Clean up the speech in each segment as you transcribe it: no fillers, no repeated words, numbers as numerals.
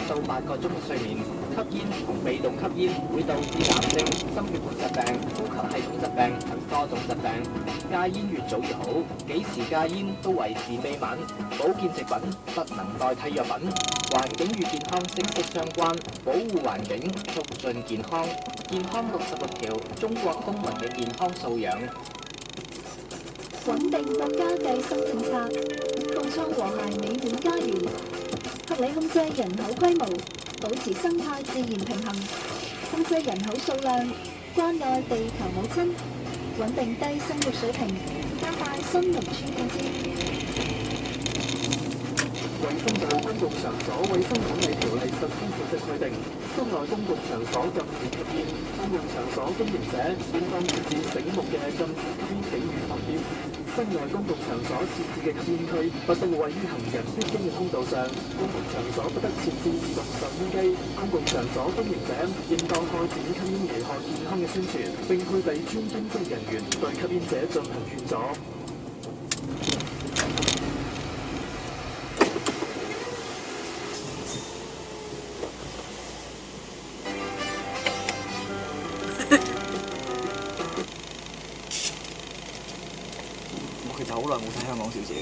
到8個鐘嘅睡眠。吸煙同被動吸煙會導致癌症、心血管疾病、呼吸系統疾病等多種疾病。戒煙越早越好，幾時戒煙都維持秘密。保健食品不能代替藥品，環境與健康息息相關，保護環境促進健康。健康66條，中國公民嘅健康素養。穩定國家計生政策，共創和諧美滿家園，合理控制人口規模，保持生態自然平衡，控制人口數量，關愛地球母親，穩定低生育水平，加快新農村建設。衛生部公共場所衛生管理條例實施細則規定，室內公共場所禁止吸煙，公共場所經營者應當設置醒目嘅禁止吸煙警語旁邊。室內公共場所設置嘅吸煙區不得位於行人必經嘅通道上，公共場所不得設置自動售煙機。公共場所經營者應當開展吸煙危害健康嘅宣傳，並配備專專職人員對吸煙者進行勸阻。其實好耐冇睇香港小姐嘅。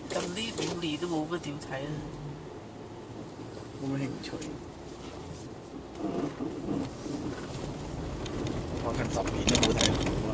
近呢5年都冇乜點睇啦。冇乜興趣。我近10年都冇睇過啦。